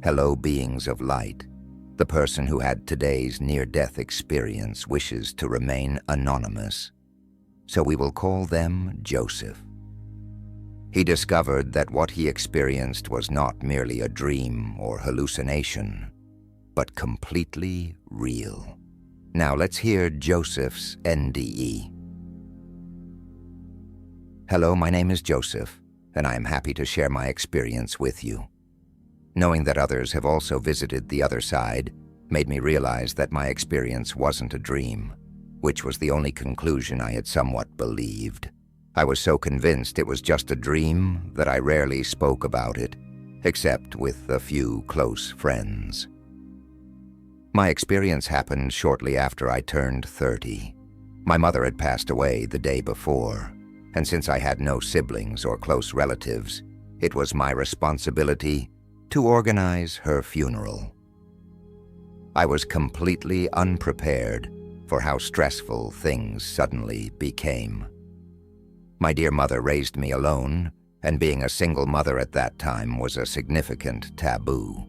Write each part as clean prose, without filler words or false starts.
Hello, beings of light. The person who had today's near-death experience wishes to remain anonymous, so we will call them Joseph. He discovered that what he experienced was not merely a dream or hallucination, but completely real. Now let's hear Joseph's NDE. Hello, my name is Joseph, and I am happy to share my experience with you. Knowing that others have also visited the other side made me realize that my experience wasn't a dream, which was the only conclusion I had somewhat believed. I was so convinced it was just a dream that I rarely spoke about it, except with a few close friends. My experience happened shortly after I turned 30. My mother had passed away the day before, and since I had no siblings or close relatives, it was my responsibility to organize her funeral. I was completely unprepared for how stressful things suddenly became. My dear mother raised me alone, and being a single mother at that time was a significant taboo.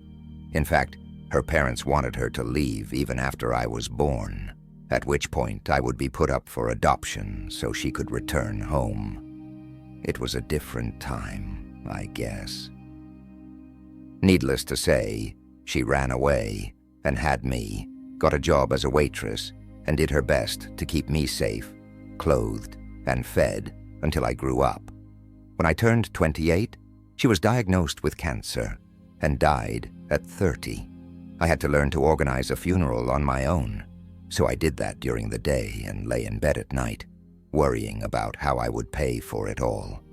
In fact, her parents wanted her to leave even after I was born, at which point I would be put up for adoption so she could return home. It was a different time, I guess. Needless to say, she ran away and had me, got a job as a waitress, and did her best to keep me safe, clothed, and fed until I grew up. When I turned 28, she was diagnosed with cancer and died at 30. I had to learn to organize a funeral on my own, so I did that during the day and lay in bed at night, worrying about how I would pay for it all.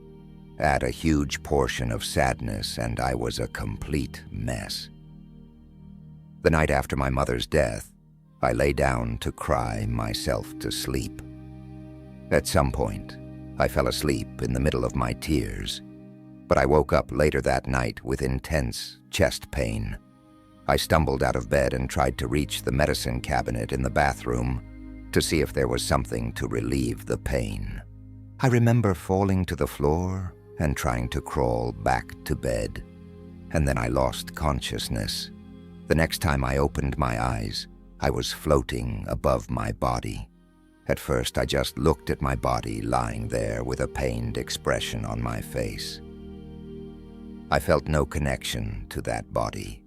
Add a huge portion of sadness and I was a complete mess. The night after my mother's death, I lay down to cry myself to sleep. At some point, I fell asleep in the middle of my tears, but I woke up later that night with intense chest pain. I stumbled out of bed and tried to reach the medicine cabinet in the bathroom to see if there was something to relieve the pain. I remember falling to the floor and trying to crawl back to bed, and then I lost consciousness. The next time I opened my eyes, I was floating above my body. At first, I just looked at my body lying there with a pained expression on my face. I felt no connection to that body.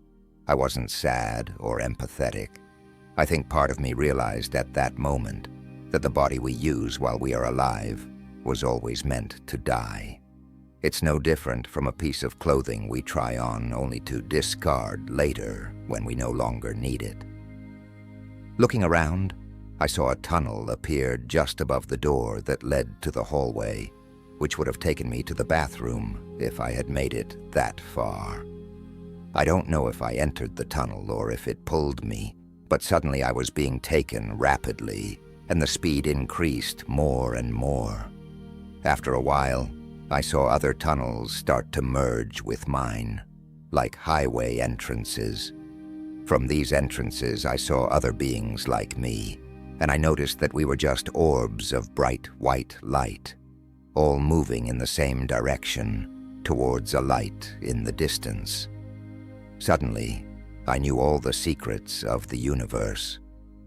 I wasn't sad or empathetic. I think part of me realized at that moment that the body we use while we are alive was always meant to die. It's no different from a piece of clothing we try on only to discard later when we no longer need it. Looking around, I saw a tunnel appear just above the door that led to the hallway, which would have taken me to the bathroom if I had made it that far. I don't know if I entered the tunnel or if it pulled me, but suddenly I was being taken rapidly, and the speed increased more and more. After a while, I saw other tunnels start to merge with mine, like highway entrances. From these entrances, I saw other beings like me, and I noticed that we were just orbs of bright white light, all moving in the same direction, towards a light in the distance. Suddenly, I knew all the secrets of the universe.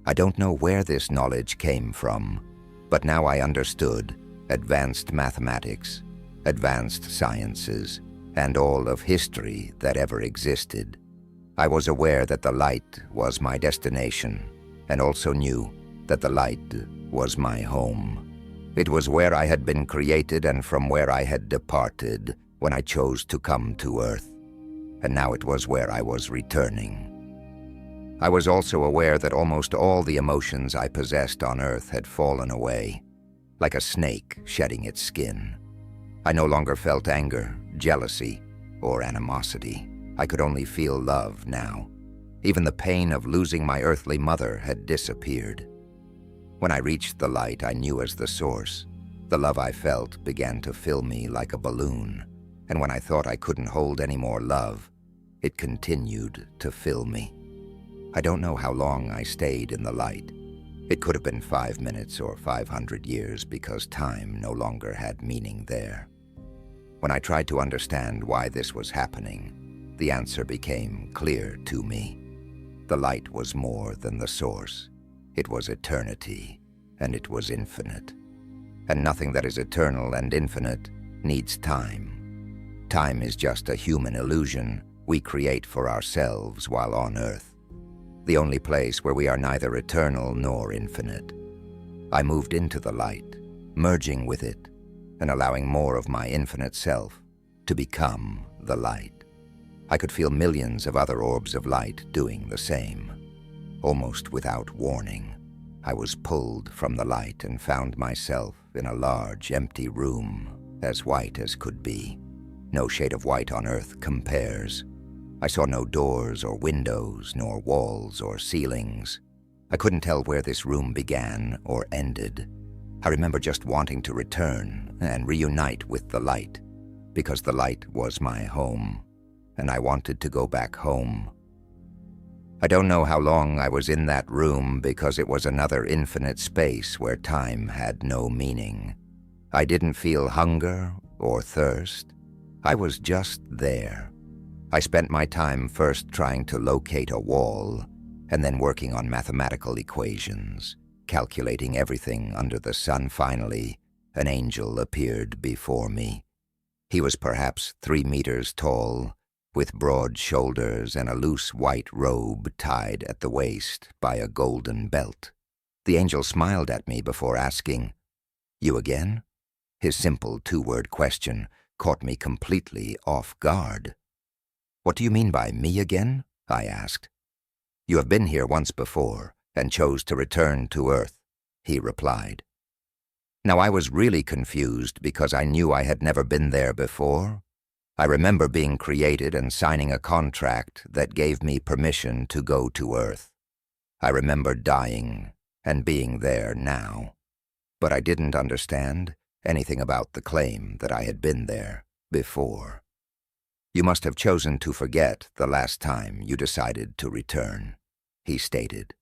I don't know where this knowledge came from, but now I understood advanced mathematics, advanced sciences, and all of history that ever existed. I was aware that the light was my destination, and also knew that the light was my home. It was where I had been created and from where I had departed when I chose to come to Earth, and now it was where I was returning. I was also aware that almost all the emotions I possessed on Earth had fallen away, like a snake shedding its skin. I no longer felt anger, jealousy, or animosity. I could only feel love now. Even the pain of losing my earthly mother had disappeared. When I reached the light I knew as the source, the love I felt began to fill me like a balloon, and when I thought I couldn't hold any more love, it continued to fill me. I don't know how long I stayed in the light. It could have been 5 minutes or 500 years because time no longer had meaning there. When I tried to understand why this was happening, the answer became clear to me. The light was more than the source. It was eternity, and it was infinite. And nothing that is eternal and infinite needs time. Time is just a human illusion we create for ourselves while on Earth, the only place where we are neither eternal nor infinite. I moved into the light, merging with it, and allowing more of my infinite self to become the light. I could feel millions of other orbs of light doing the same. Almost without warning, I was pulled from the light and found myself in a large, empty room, as white as could be. No shade of white on Earth compares. I saw no doors or windows, nor walls or ceilings. I couldn't tell where this room began or ended. I remember just wanting to return and reunite with the light, because the light was my home, and I wanted to go back home. I don't know how long I was in that room because it was another infinite space where time had no meaning. I didn't feel hunger or thirst. I was just there. I spent my time first trying to locate a wall, and then working on mathematical equations, calculating everything under the sun. Finally, an angel appeared before me. He was perhaps 3 meters tall, with broad shoulders and a loose white robe tied at the waist by a golden belt. The angel smiled at me before asking, "You again?" His simple 2-word question caught me completely off guard. "What do you mean by me again?" I asked. "You have been here once before and chose to return to Earth," he replied. Now I was really confused because I knew I had never been there before. I remember being created and signing a contract that gave me permission to go to Earth. I remember dying and being there now, but I didn't understand anything about the claim that I had been there before. "You must have chosen to forget the last time you decided to return," he stated.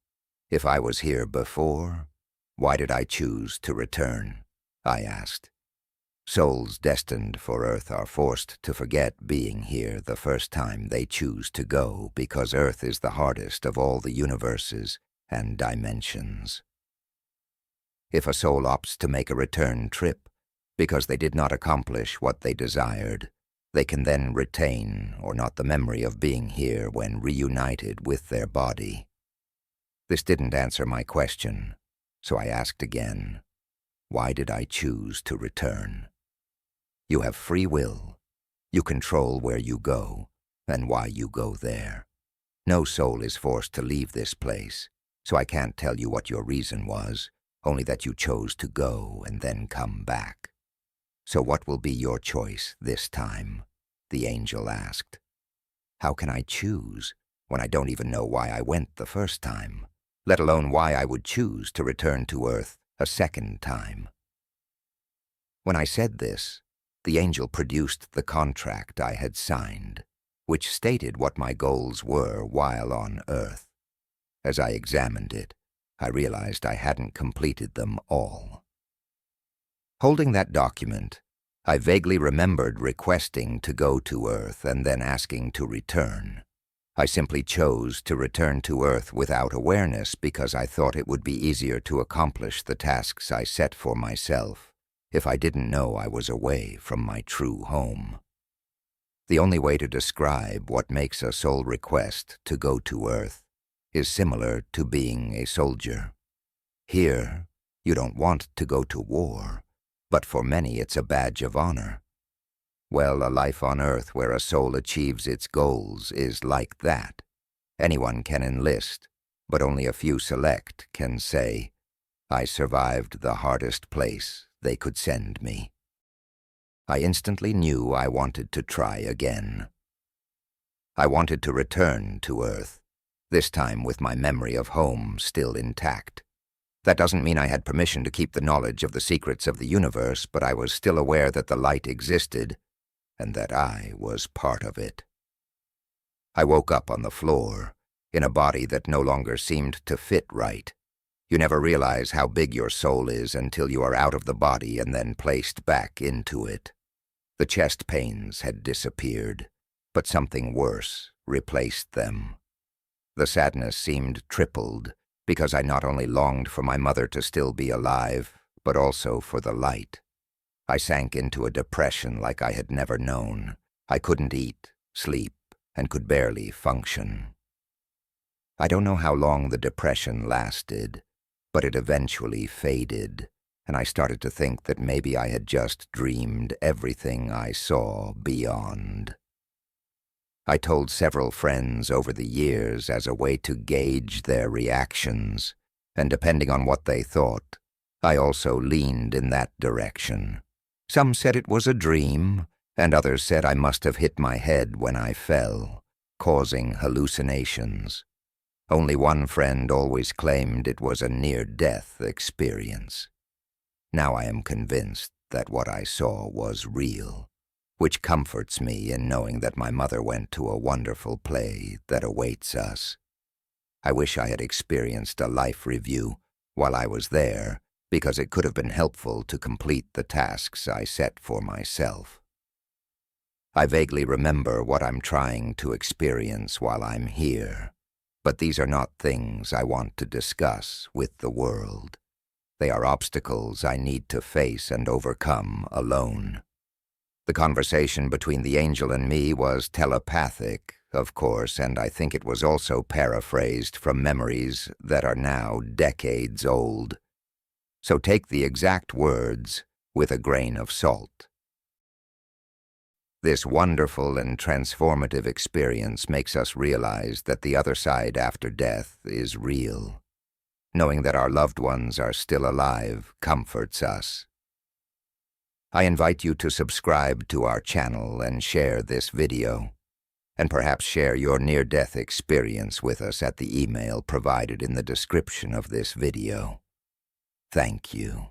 "If I was here before, why did I choose to return?" I asked. Souls destined for Earth are forced to forget being here the first time they choose to go because Earth is the hardest of all the universes and dimensions. If a soul opts to make a return trip because they did not accomplish what they desired, they can then retain or not the memory of being here when reunited with their body. This didn't answer my question, so I asked again, why did I choose to return? You have free will. You control where you go and why you go there. No soul is forced to leave this place, so I can't tell you what your reason was, only that you chose to go and then come back. So what will be your choice this time? The angel asked. How can I choose when I don't even know why I went the first time, let alone why I would choose to return to Earth a second time? When I said this, the angel produced the contract I had signed, which stated what my goals were while on Earth. As I examined it, I realized I hadn't completed them all. Holding that document, I vaguely remembered requesting to go to Earth and then asking to return. I simply chose to return to Earth without awareness because I thought it would be easier to accomplish the tasks I set for myself if I didn't know I was away from my true home. The only way to describe what makes a soul request to go to Earth is similar to being a soldier. Here, you don't want to go to war, but for many it's a badge of honor. Well, a life on Earth where a soul achieves its goals is like that. Anyone can enlist, but only a few select can say, I survived the hardest place they could send me. I instantly knew I wanted to try again. I wanted to return to Earth, this time with my memory of home still intact. That doesn't mean I had permission to keep the knowledge of the secrets of the universe, but I was still aware that the light existed and that I was part of it. I woke up on the floor, in a body that no longer seemed to fit right. You never realize how big your soul is until you are out of the body and then placed back into it. The chest pains had disappeared. but something worse replaced them. The sadness seemed tripled, because I not only longed for my mother to still be alive, but also for the light. I sank into a depression like I had never known. I couldn't eat, sleep, and could barely function. I don't know how long the depression lasted, but it eventually faded, and I started to think that maybe I had just dreamed everything I saw beyond. I told several friends over the years as a way to gauge their reactions, and depending on what they thought, I also leaned in that direction. Some said it was a dream, and others said I must have hit my head when I fell, causing hallucinations. Only one friend always claimed it was a near-death experience. Now I am convinced that what I saw was real, which comforts me in knowing that my mother went to a wonderful play that awaits us. I wish I had experienced a life review while I was there, because it could have been helpful to complete the tasks I set for myself. I vaguely remember what I'm trying to experience while I'm here, but these are not things I want to discuss with the world. They are obstacles I need to face and overcome alone. The conversation between the angel and me was telepathic, of course, and I think it was also paraphrased from memories that are now decades old. So take the exact words with a grain of salt. This wonderful and transformative experience makes us realize that the other side after death is real. Knowing that our loved ones are still alive comforts us. I invite you to subscribe to our channel and share this video, and perhaps share your near-death experience with us at the email provided in the description of this video. Thank you.